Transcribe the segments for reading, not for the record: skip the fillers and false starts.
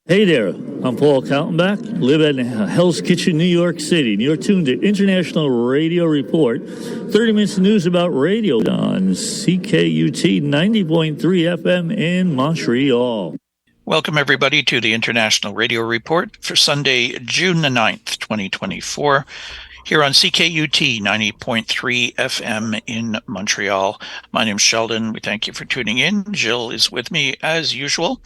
Hey there, I'm Paul Kaltenbach, live in Hell's Kitchen, New York City, and you're tuned to International Radio Report, 30 minutes of news about radio on CKUT 90.3 FM in Montreal. Welcome, everybody, to the International Radio Report for Sunday, June the 9th, 2024, here on CKUT 90.3 FM in Montreal. My name's Sheldon. We thank you for tuning in. Jill is with me as usual.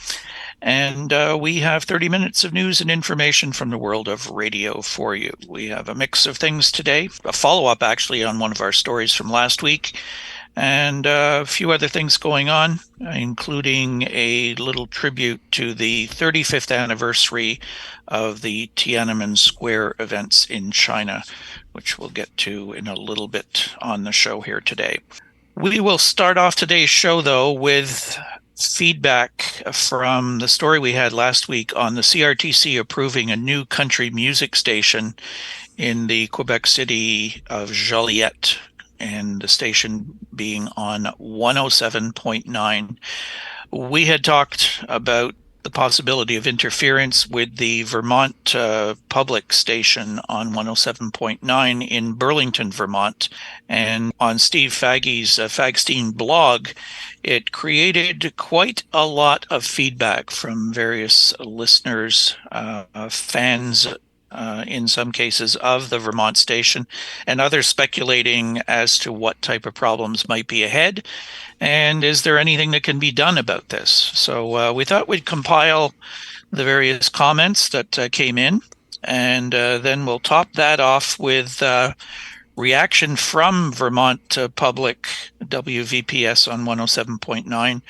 And we have 30 minutes of news and information from the world of radio for you. We have a mix of things today, a follow-up actually on one of our stories from last week, and a few other things going on, including a little tribute to the 35th anniversary of the Tiananmen Square events in China, which we'll get to in a little bit on the show here today. We will start off today's show, though, with feedback from the story we had last week on the CRTC approving a new country music station in the Quebec city of Joliette, and the station being on 107.9. We had talked about the possibility of interference with the Vermont Public station on 107.9 in Burlington, Vermont. And on Steve Faggy's Fagstein blog, it created quite a lot of feedback from various listeners, fans, in some cases, of the Vermont station, and others speculating as to what type of problems might be ahead, and is there anything that can be done about this. So we thought we'd compile the various comments that came in, and then we'll top that off with reaction from Vermont Public, WVPS on 107.9,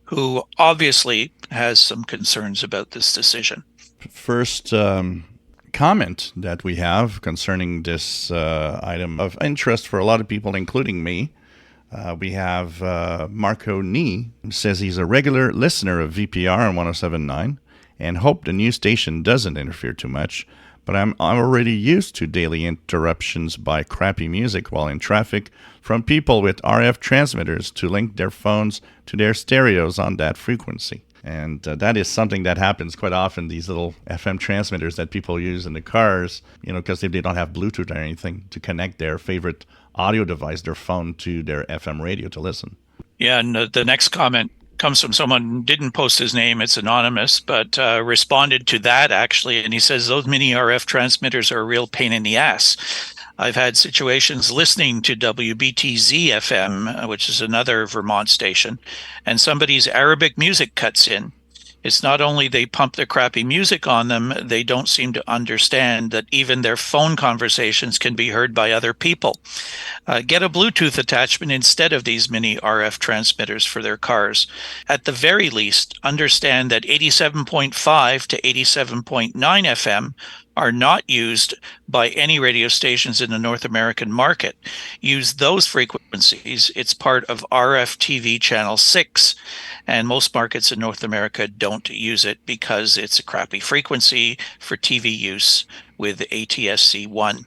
who obviously has some concerns about this decision. First comment that we have concerning this item of interest for a lot of people, including me. We have Marco Nee, says he's a regular listener of VPR on 107.9 and hope the new station doesn't interfere too much, but I'm already used to daily interruptions by crappy music while in traffic from people with RF transmitters to link their phones to their stereos on that frequency. And that is something that happens quite often, these little FM transmitters that people use in the cars, because they don't have Bluetooth or anything to connect their favorite audio device, their phone, to their FM radio to listen. Yeah, and the next comment comes from someone who didn't post his name. It's anonymous, but responded to that, actually. And he says, those mini RF transmitters are a real pain in the ass. I've had situations listening to WBTZ FM, which is another Vermont station, and somebody's Arabic music cuts in. It's not only they pump the crappy music on them, they don't seem to understand that even their phone conversations can be heard by other people. Get a Bluetooth attachment instead of these mini RF transmitters for their cars. At the very least, understand that 87.5 to 87.9 FM are not used by any radio stations in the North American market. Use those frequencies. It's part of RF TV channel 6, and most markets in North America don't use it because it's a crappy frequency for TV use with ATSC 1.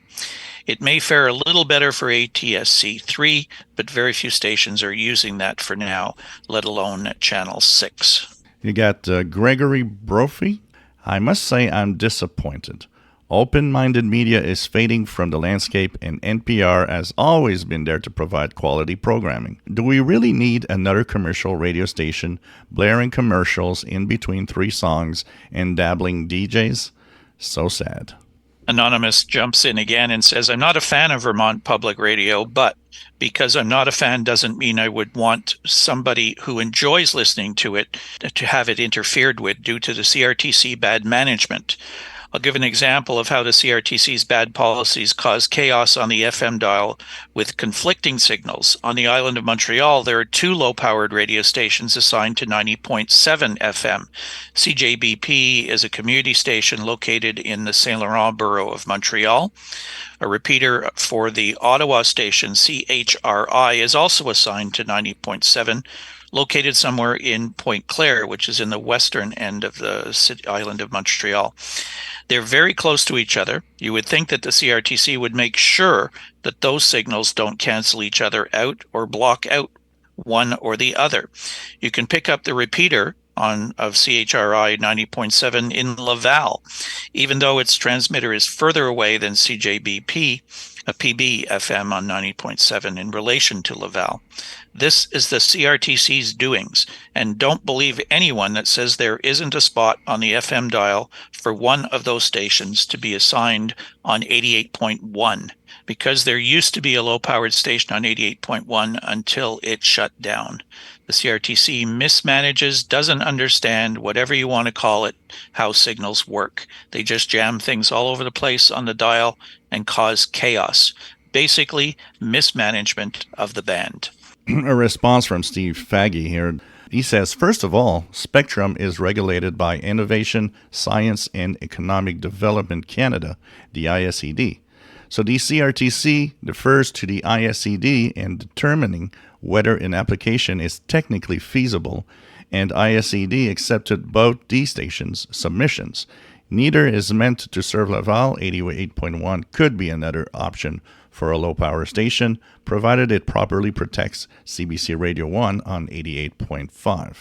It may fare a little better for ATSC 3, but very few stations are using that for now, let alone channel 6. You got Gregory Brophy. I must say I'm disappointed. Open-minded media is fading from the landscape, and NPR has always been there to provide quality programming. Do we really need another commercial radio station blaring commercials in between 3 songs and dabbling DJs? So sad. Anonymous jumps in again and says, I'm not a fan of Vermont Public Radio, but because I'm not a fan doesn't mean I would want somebody who enjoys listening to it to have it interfered with due to the CRTC bad management. I'll give an example of how the CRTC's bad policies cause chaos on the FM dial with conflicting signals. On the island of Montreal, there are 2 low-powered radio stations assigned to 90.7 FM. CJBP is a community station located in the Saint Laurent borough of Montreal. A repeater for the Ottawa station, CHRI, is also assigned to 90.7, located somewhere in Pointe Claire, which is in the western end of the island of Montreal. They're very close to each other. You would think that the CRTC would make sure that those signals don't cancel each other out or block out one or the other. You can pick up the repeater of CHRI 90.7 in Laval, even though its transmitter is further away than CJBP, a PB FM on 90.7 in relation to Laval. This is the CRTC's doings, and don't believe anyone that says there isn't a spot on the FM dial for one of those stations to be assigned on 88.1, because there used to be a low-powered station on 88.1 until it shut down. The CRTC mismanages, doesn't understand, whatever you want to call it, how signals work. They just jam things all over the place on the dial and cause chaos. Basically, mismanagement of the band. A response from Steve Faguy here. He says, first of all, Spectrum is regulated by Innovation, Science and Economic Development Canada, the ISED. So the CRTC defers to the ISED in determining whether an application is technically feasible, and ISED accepted both D stations' submissions. Neither is meant to serve Laval. 88.1 could be another option for a low-power station, provided it properly protects CBC Radio 1 on 88.5.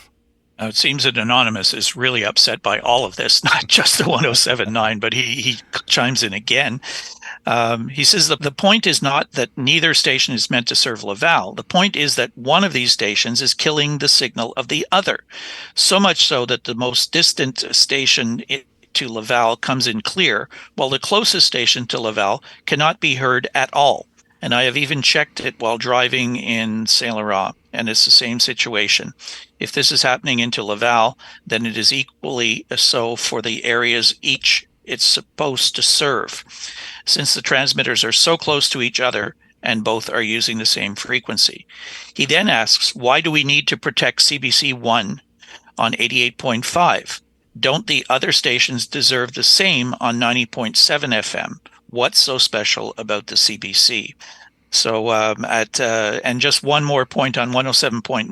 It seems that Anonymous is really upset by all of this, not just the 107.9, but he chimes in again. He says that the point is not that neither station is meant to serve Laval. The point is that one of these stations is killing the signal of the other, so much so that the most distant station to Laval comes in clear, while the closest station to Laval cannot be heard at all. And I have even checked it while driving in Saint Laurent, and it's the same situation. If this is happening into Laval, then it is equally so for the areas it's supposed to serve, since the transmitters are so close to each other and both are using the same frequency. He then asks, why do we need to protect CBC1 on 88.5? Don't the other stations deserve the same on 90.7 FM? What's so special about the CBC? So and just one more point on 107.9,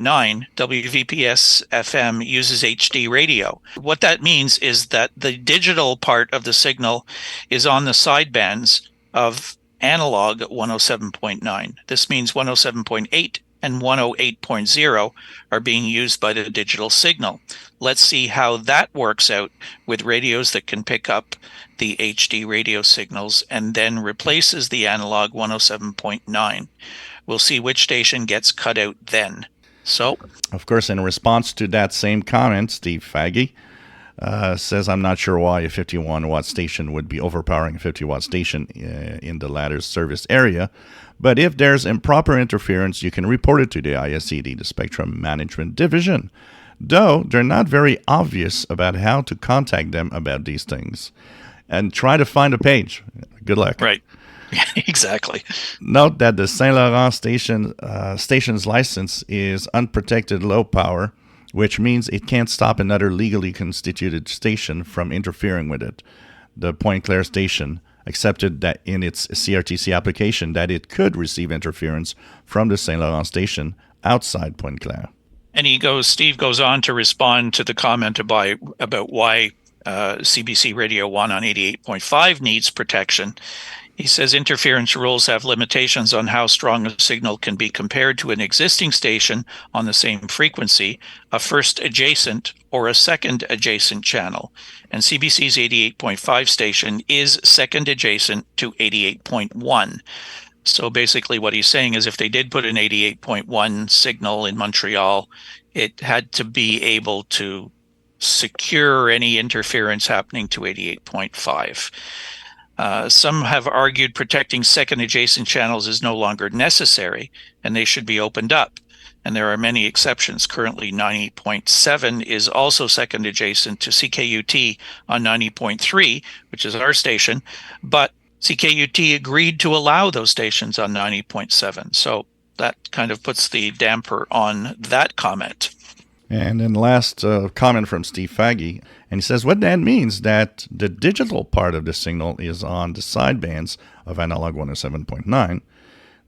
WVPS FM uses HD radio. What that means is that the digital part of the signal is on the sidebands of analog 107.9. This means 107.8 and 108.0 are being used by the digital signal. Let's see how that works out with radios that can pick up the HD radio signals and then replaces the analog 107.9. We'll see which station gets cut out then. So, of course, in response to that same comment, Steve Faguy says, I'm not sure why a 51-watt station would be overpowering a 50-watt station in the latter's service area. But if there's improper interference, you can report it to the ISED, the Spectrum Management Division. Though they're not very obvious about how to contact them about these things. And try to find a page. Good luck. Right. Exactly. Note that the Saint Laurent station's license is unprotected low power, which means it can't stop another legally constituted station from interfering with it. The Pointe Claire station accepted that in its CRTC application that it could receive interference from the Saint Laurent station outside Pointe Claire. And Steve goes on to respond to the comment about why CBC Radio 1 on 88.5 needs protection. He says interference rules have limitations on how strong a signal can be compared to an existing station on the same frequency, a first adjacent or a second adjacent channel. And CBC's 88.5 station is second adjacent to 88.1. So basically what he's saying is if they did put an 88.1 signal in Montreal, it had to be able to secure any interference happening to 88.5. Some have argued protecting second adjacent channels is no longer necessary and they should be opened up. And there are many exceptions. Currently, 90.7 is also second adjacent to CKUT on 90.3, which is our station, but CKUT agreed to allow those stations on 90.7. So that kind of puts the damper on that comment. And then last comment from Steve Faguy, and he says, what that means that the digital part of the signal is on the sidebands of analog 107.9.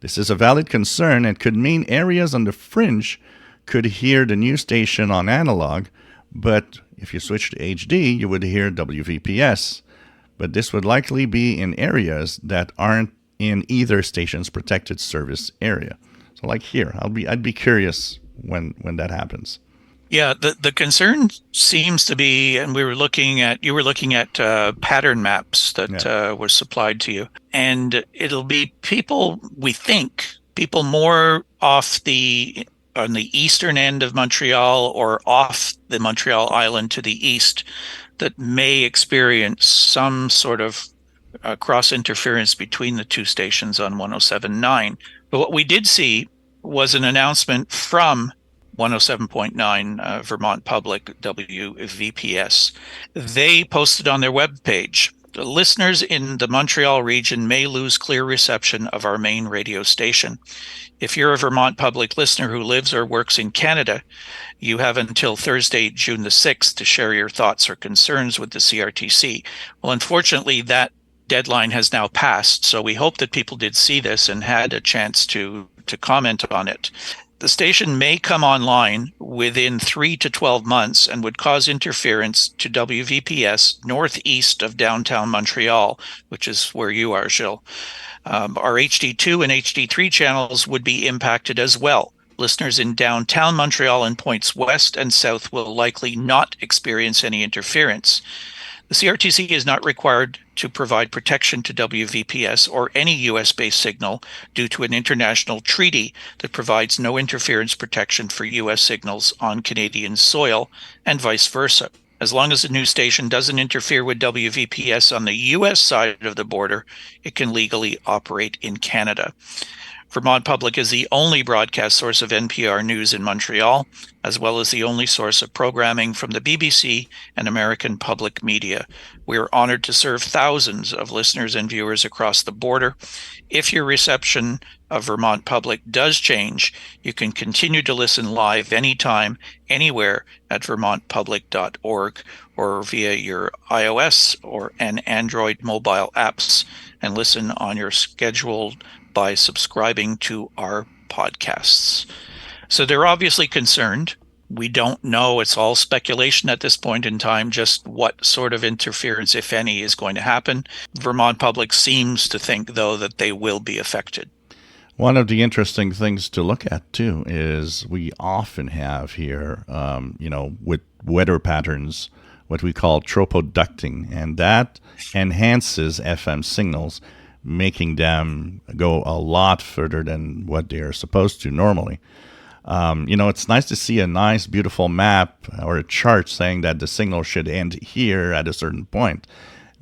This is a valid concern and could mean areas on the fringe could hear the new station on analog, but if you switch to HD, you would hear WVPS. But this would likely be in areas that aren't in either station's protected service area. So like here, I'd be curious when that happens. Yeah, the concern seems to be, and you were looking at pattern maps that were supplied to you, and it'll be people, we think, people more on the eastern end of Montreal or off the Montreal Island to the east that may experience some sort of cross interference between the two stations on 107.9. But what we did see was an announcement from 107.9 Vermont Public, WVPS. They posted on their webpage, listeners in the Montreal region may lose clear reception of our main radio station. If you're a Vermont Public listener who lives or works in Canada, you have until Thursday, June the 6th to share your thoughts or concerns with the CRTC. Well, unfortunately, that deadline has now passed, so we hope that people did see this and had a chance to comment on it. The station may come online within 3 to 12 months and would cause interference to WVPS northeast of downtown Montreal, which is where you are, Gilles. Our HD2 and HD3 channels would be impacted as well. Listeners in downtown Montreal and points west and south will likely not experience any interference. The CRTC is not required to provide protection to WVPS or any US-based signal due to an international treaty that provides no interference protection for US signals on Canadian soil and vice versa. As long as the new station doesn't interfere with WVPS on the US side of the border, it can legally operate in Canada. Vermont Public is the only broadcast source of NPR news in Montreal, as well as the only source of programming from the BBC and American public media. We are honored to serve thousands of listeners and viewers across the border. If your reception of Vermont Public does change, you can continue to listen live anytime, anywhere at vermontpublic.org or via your iOS or an Android mobile apps, and listen on your schedule by subscribing to our podcasts. So they're obviously concerned. We don't know. It's all speculation at this point in time, just what sort of interference, if any, is going to happen. Vermont Public seems to think, though, that they will be affected. One of the interesting things to look at, too, is we often have here, with weather patterns, what we call tropoducting, and that enhances FM signals, making them go a lot further than what they are supposed to normally. It's nice to see a nice, beautiful map or a chart saying that the signal should end here at a certain point.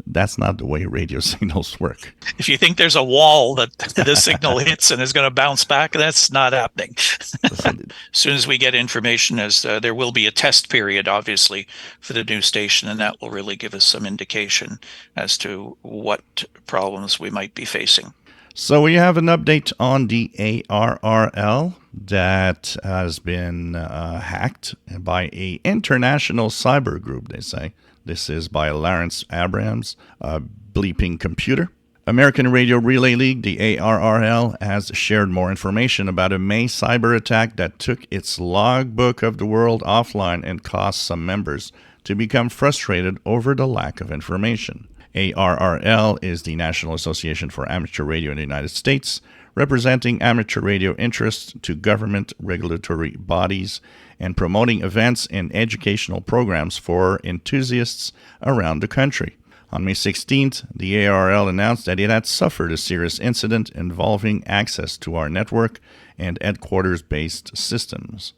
That's not the way radio signals work. If you think there's a wall that the signal hits and is going to bounce back, that's not happening. As soon as we get information, as there will be a test period, obviously, for the new station, and that will really give us some indication as to what problems we might be facing. So we have an update on the ARRL that has been hacked by an international cyber group, they say. This is by Lawrence Abrams, Bleeping Computer. American Radio Relay League, the ARRL, has shared more information about a May cyber attack that took its logbook of the world offline and caused some members to become frustrated over the lack of information. ARRL is the National Association for Amateur Radio in the United States, representing amateur radio interests to government regulatory bodies and promoting events and educational programs for enthusiasts around the country. On May 16th, the ARRL announced that it had suffered a serious incident involving access to our network and headquarters-based systems.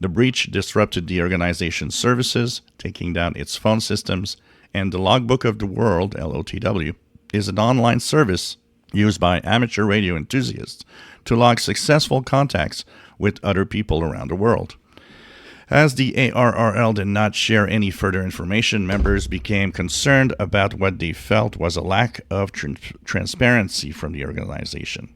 The breach disrupted the organization's services, taking down its phone systems, and the Logbook of the World, LOTW, is an online service used by amateur radio enthusiasts to log successful contacts with other people around the world. As the ARRL did not share any further information, members became concerned about what they felt was a lack of transparency from the organization.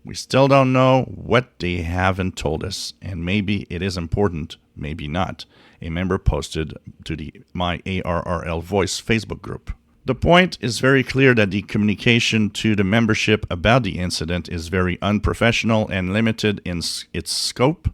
We still don't know what they haven't told us, and maybe it is important, maybe not, a member posted to the My ARRL Voice Facebook group. The point is very clear that the communication to the membership about the incident is very unprofessional and limited in its scope.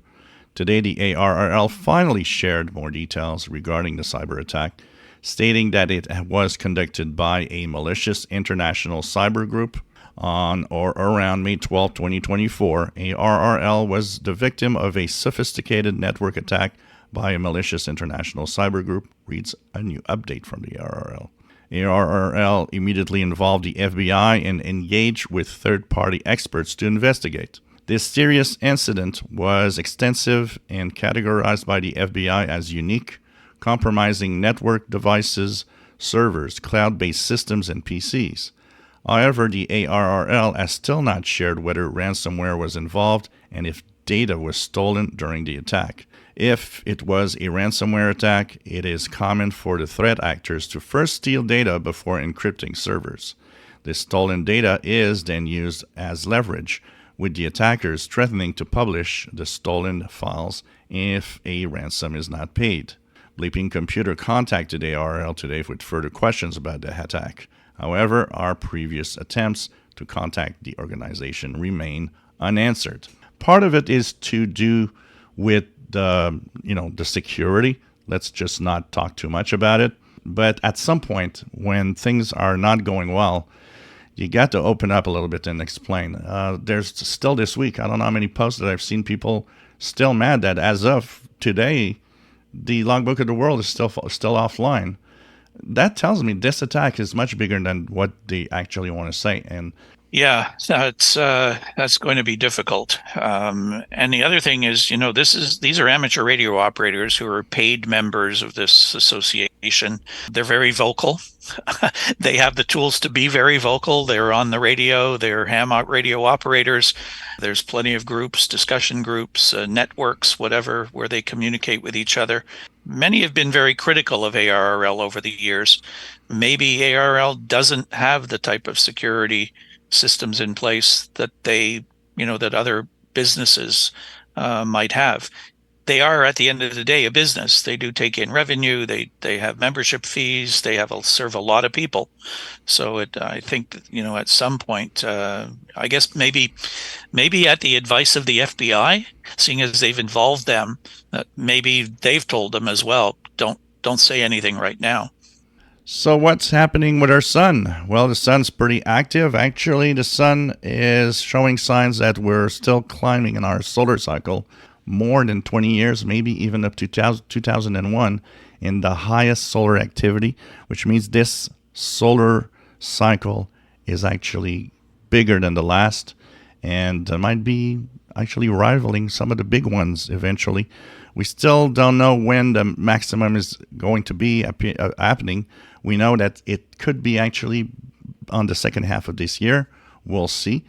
Today, the ARRL finally shared more details regarding the cyber attack, stating that it was conducted by a malicious international cyber group. On or around May 12, 2024, ARRL was the victim of a sophisticated network attack by a malicious international cyber group, reads a new update from the ARRL. ARRL immediately involved the FBI and engaged with third-party experts to investigate. This serious incident was extensive and categorized by the FBI as unique, compromising network devices, servers, cloud-based systems, and PCs. However, the ARRL has still not shared whether ransomware was involved and if data was stolen during the attack. If it was a ransomware attack, it is common for the threat actors to first steal data before encrypting servers. This stolen data is then used as leverage, with the attackers threatening to publish the stolen files if a ransom is not paid. Bleeping Computer contacted ARRL today with further questions about the attack. However, our previous attempts to contact the organization remain unanswered. Part of it is to do with the security. Let's just not talk too much about it. But at some point, when things are not going well, you got to open up a little bit and explain. There's still this week, I don't know how many posts that I've seen people still mad that as of today, the logbook of the world is still offline. That tells me this attack is much bigger than what they actually want to say. And yeah, that's going to be difficult. And the other thing is, these are amateur radio operators who are paid members of this association. They're very vocal. They have the tools to be very vocal. They're on the radio. They're ham radio operators. There's plenty of groups, discussion groups, networks, whatever, where they communicate with each other. Many have been very critical of ARRL over the years. Maybe ARRL doesn't have the type of security systems in place that that other businesses might have. They are, at the end of the day, a business. They do take in revenue. They have membership fees. They serve a lot of people. So I think that, at some point, I guess maybe at the advice of the FBI, seeing as they've involved them, maybe they've told them as well, don't say anything right now. So what's happening with our sun? Well, the sun's pretty active. Actually, the sun is showing signs that we're still climbing in our solar cycle more than 20 years, maybe even up to 2001 in the highest solar activity, which means this solar cycle is actually bigger than the last and might be actually rivaling some of the big ones eventually. We still don't know when the maximum is going to be happening. We know that it could be actually on the second half of this year. We'll see.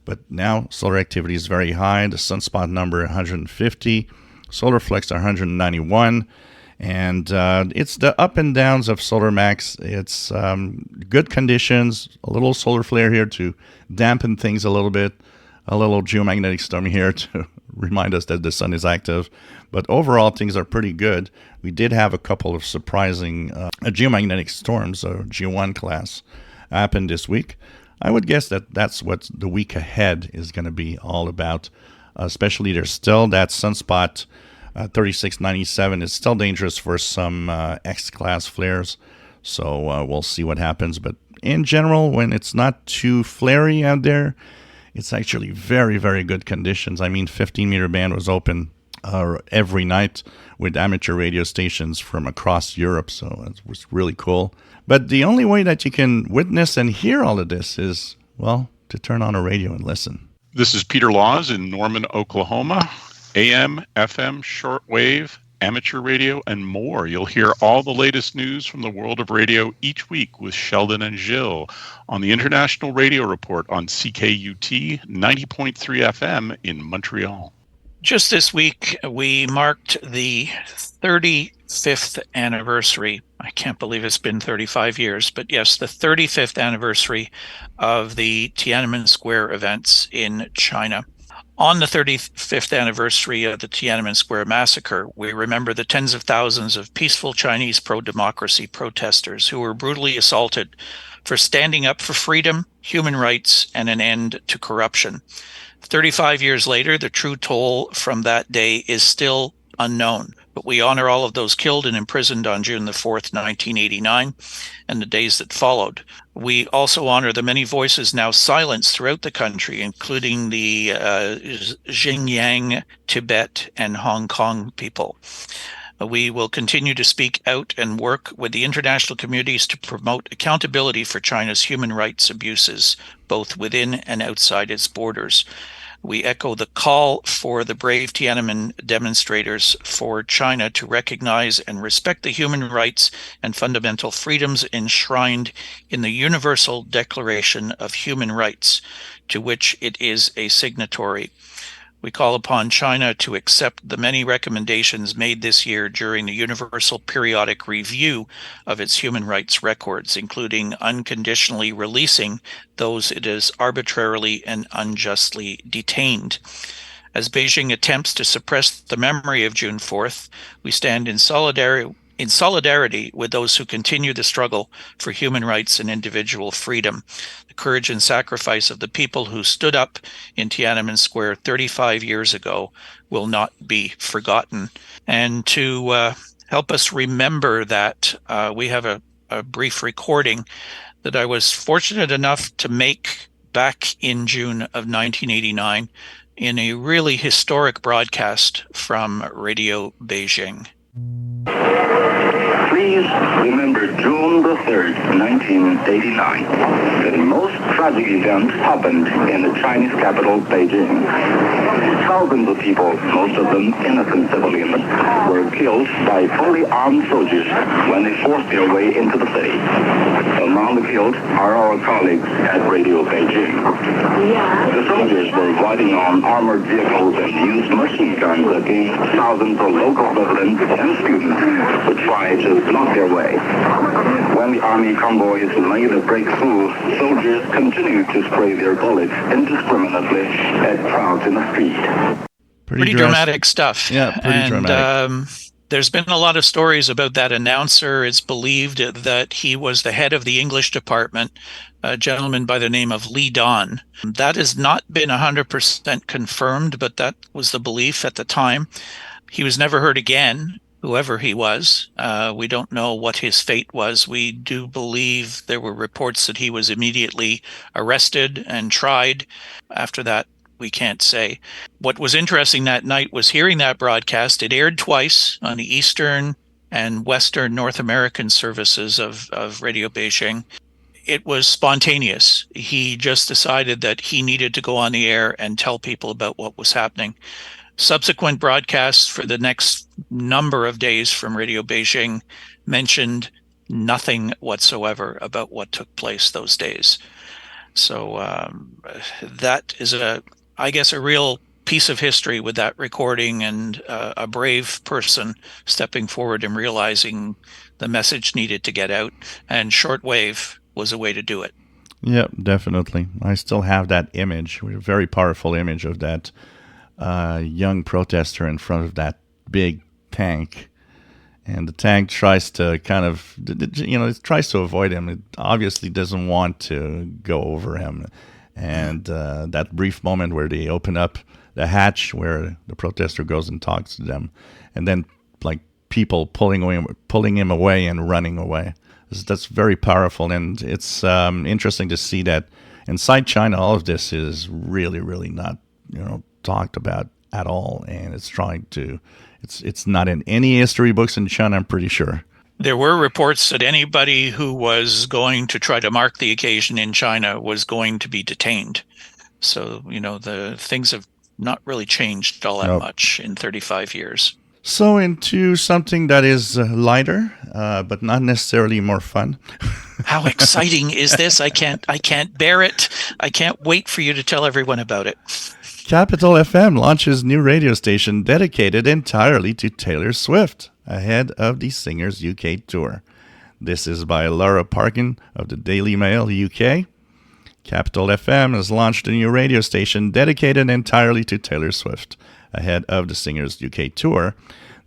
But now solar activity is very high. The sunspot number 150, solar flux 191, and it's the up and downs of solar max. It's good conditions, a little solar flare here to dampen things a little bit, a little geomagnetic storm here to remind us that the sun is active. But overall, things are pretty good. We did have a couple of surprising geomagnetic storms, G1 class, happened this week. I would guess that that's what the week ahead is going to be all about. Especially there's still that sunspot 3697 is still dangerous for some X-class flares. So we'll see what happens. But in general, when it's not too flary out there, it's actually very, very good conditions. I mean, 15-meter band was open every night with amateur radio stations from across Europe. So it was really cool. But the only way that you can witness and hear all of this is, well, to turn on a radio and listen. This is Peter Laws in Norman, Oklahoma. AM, FM, shortwave, amateur radio, and more. You'll hear all the latest news from the world of radio each week with Sheldon and Gilles on the International Radio Report on CKUT 90.3 FM in Montreal. Just this week, we marked the 35th anniversary. I can't believe it's been 35 years, but yes, the 35th anniversary of the Tiananmen Square events in China. On the 35th anniversary of the Tiananmen Square massacre, we remember the tens of thousands of peaceful Chinese pro-democracy protesters who were brutally assaulted for standing up for freedom, human rights, and an end to corruption. 35 years later, the true toll from that day is still unknown, but we honor all of those killed and imprisoned on June the 4th, 1989, and the days that followed. We also honor the many voices now silenced throughout the country, including the Xinjiang, Tibet, and Hong Kong people. We will continue to speak out and work with the international communities to promote accountability for China's human rights abuses, both within and outside its borders. We echo the call for the brave Tiananmen demonstrators for China to recognize and respect the human rights and fundamental freedoms enshrined in the Universal Declaration of Human Rights, to which it is a signatory. We call upon China to accept the many recommendations made this year during the Universal Periodic Review of its human rights records, including unconditionally releasing those it has arbitrarily and unjustly detained. As Beijing attempts to suppress the memory of June 4th, we stand in solidarity with those who continue the struggle for human rights and individual freedom. The courage and sacrifice of the people who stood up in Tiananmen Square 35 years ago will not be forgotten. And to help us remember that, we have a brief recording that I was fortunate enough to make back in June of 1989 in a really historic broadcast from Radio Beijing. Please remember June the 3rd, 1989. The most tragic event happened in the Chinese capital, Beijing. Thousands of people, most of them innocent civilians, were killed by fully armed soldiers when they forced their way into the city. Among the killed are our colleagues at Radio Beijing. The soldiers were riding on armored vehicles and used machine guns against thousands of local residents and students who tried to block their way. When the army convoys made a breakthrough, soldiers continued to spray their bullets indiscriminately at crowds in the street. Pretty dramatic stuff. Yeah, pretty dramatic. There's been a lot of stories about that announcer. It's believed that he was the head of the English department, a gentleman by the name of Lee Don. That has not been 100% confirmed, but that was the belief at the time. He was never heard again, whoever he was. We don't know what his fate was. We do believe there were reports that he was immediately arrested and tried. After that, we can't say. What was interesting that night was hearing that broadcast. It aired twice on the Eastern and Western North American services of Radio Beijing. It was spontaneous. He just decided that he needed to go on the air and tell people about what was happening. Subsequent broadcasts for the next number of days from Radio Beijing mentioned nothing whatsoever about what took place those days. So that is I guess, a real piece of history with that recording, and a brave person stepping forward and realizing the message needed to get out, and shortwave was a way to do it. Yeah, definitely. I still have that image, a very powerful image of that young protester in front of that big tank. And the tank tries to it tries to avoid him. It obviously doesn't want to go over him. And that brief moment where they open up the hatch where the protester goes and talks to them, and then like people pulling him away and running away. That's very powerful, and it's interesting to see that inside China, all of this is really, really not talked about at all, and it's not in any history books in China, I'm pretty sure. There were reports that anybody who was going to try to mark the occasion in China was going to be detained. So, the things have not really changed all that much in 35 years. So into something that is lighter, but not necessarily more fun. How exciting is this? I can't bear it. I can't wait for you to tell everyone about it. Capital FM launches new radio station dedicated entirely to Taylor Swift, ahead of the singer's UK tour. This is by Laura Parkin of the Daily Mail UK. Capital FM has launched a new radio station dedicated entirely to Taylor Swift, ahead of the singer's UK tour.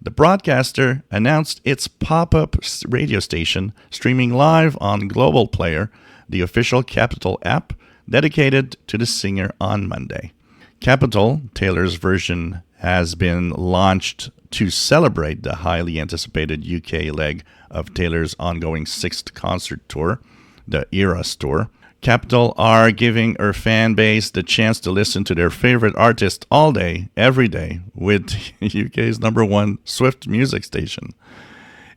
The broadcaster announced its pop-up radio station streaming live on Global Player, the official Capital app, dedicated to the singer on Monday. Capital, Taylor's version, has been launched to celebrate the highly anticipated UK leg of Taylor's ongoing 6th concert tour, the Eras Tour. Capital are giving her fan base the chance to listen to their favorite artist all day, every day, with UK's #1 Swift music station.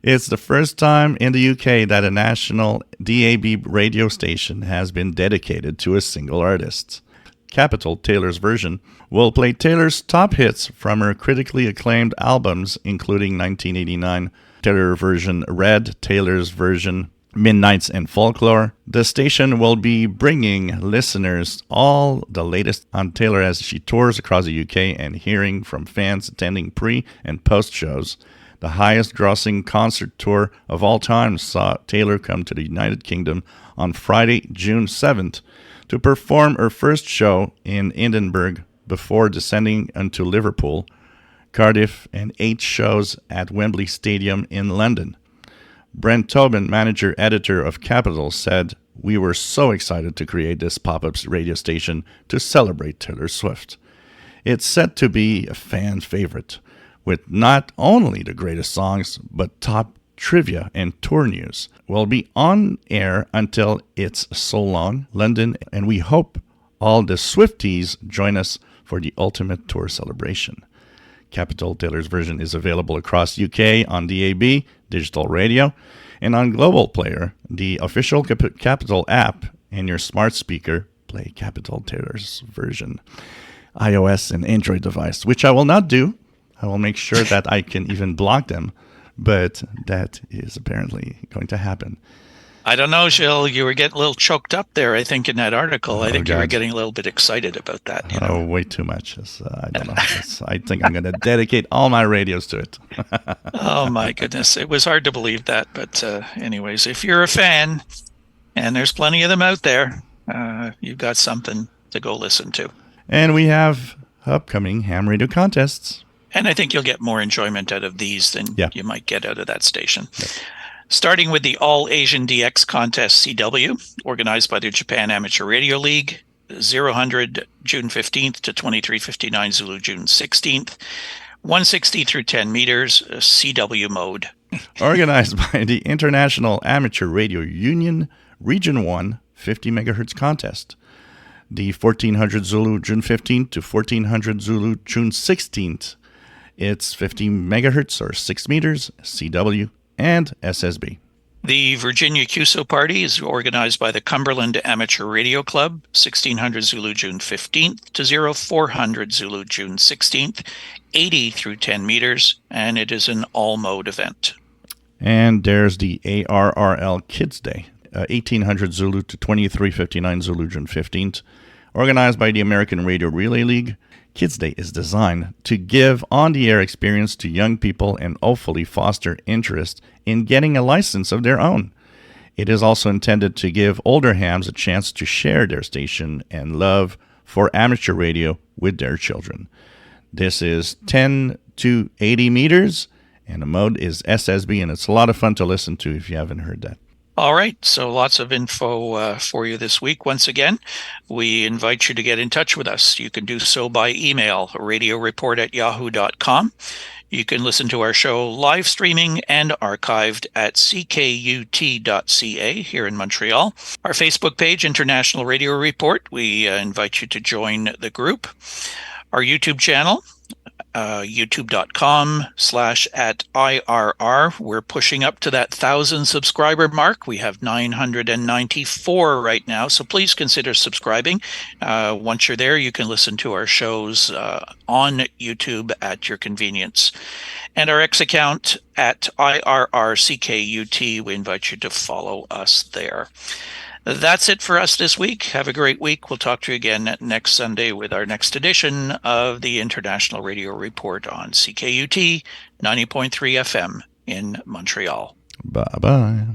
It's the first time in the UK that a national DAB radio station has been dedicated to a single artist. Capital, Taylor's version, will play Taylor's top hits from her critically acclaimed albums, including 1989 Taylor version Red, Taylor's version Midnights and Folklore. The station will be bringing listeners all the latest on Taylor as she tours across the UK and hearing from fans attending pre- and post-shows. The highest-grossing concert tour of all time saw Taylor come to the United Kingdom on Friday, June 7th, to perform her first show in Edinburgh before descending into Liverpool, Cardiff, and 8 shows at Wembley Stadium in London. Brent Tobin, manager-editor of Capital, said, "We were so excited to create this pop-up radio station to celebrate Taylor Swift. It's set to be a fan favorite, with not only the greatest songs, but top trivia and tour news. We'll be on air until it's so long, London, and we hope all the Swifties join us for the ultimate tour celebration." Capital Taylor's version is available across UK on DAB, digital radio, and on Global Player, the official Capital app, and your smart speaker. Play Capital Taylor's version, iOS and Android device, which I will not do. I will make sure that I can even block them, but that is apparently going to happen. I don't know, Gilles. You were getting a little choked up there, I think, in that article. I think God. You were getting a little bit excited about that. You know? Oh, way too much. I don't know. I think I'm going to dedicate all my radios to it. Oh, my goodness. It was hard to believe that. But anyways, if you're a fan, and there's plenty of them out there, you've got something to go listen to. And we have upcoming ham radio contests. And I think you'll get more enjoyment out of these than you might get out of that station. Yeah. Starting with the All Asian DX Contest CW, organized by the Japan Amateur Radio League, 0-100 June 15th to 23:59 Zulu June 16th, 160 through 10 meters, CW mode. Organized by the International Amateur Radio Union, Region 1, 50 megahertz contest. The 1400 Zulu June 15th to 1400 Zulu June 16th. It's 50 megahertz or 6 meters, CW, and SSB. The Virginia QSO Party is organized by the Cumberland Amateur Radio Club, 1600 Zulu June 15th to 0400 Zulu June 16th, 80 through 10 meters, and it is an all-mode event. And there's the ARRL Kids Day, 1800 Zulu to 2359 Zulu June 15th, organized by the American Radio Relay League. Kids Day is designed to give on-the-air experience to young people and hopefully foster interest in getting a license of their own. It is also intended to give older hams a chance to share their station and love for amateur radio with their children. This is 10 to 80 meters, and the mode is SSB, and it's a lot of fun to listen to if you haven't heard that. All right, so lots of info for you this week. Once again, we invite you to get in touch with us. You can do so by email, radioreport@yahoo.com. You can listen to our show live streaming and archived at ckut.ca here in Montreal. Our Facebook page, International Radio Report, we invite you to join the group. Our YouTube channel, youtube.com/@IRR. We're pushing up to that 1,000 subscriber mark. We have 994 right now, so please consider subscribing. Once you're there, you can listen to our shows on YouTube at your convenience. And our X account at IRRCKUT, we invite you to follow us there. That's it for us this week. Have a great week. We'll talk to you again next Sunday with our next edition of the International Radio Report on CKUT 90.3 FM in Montreal. Bye-bye.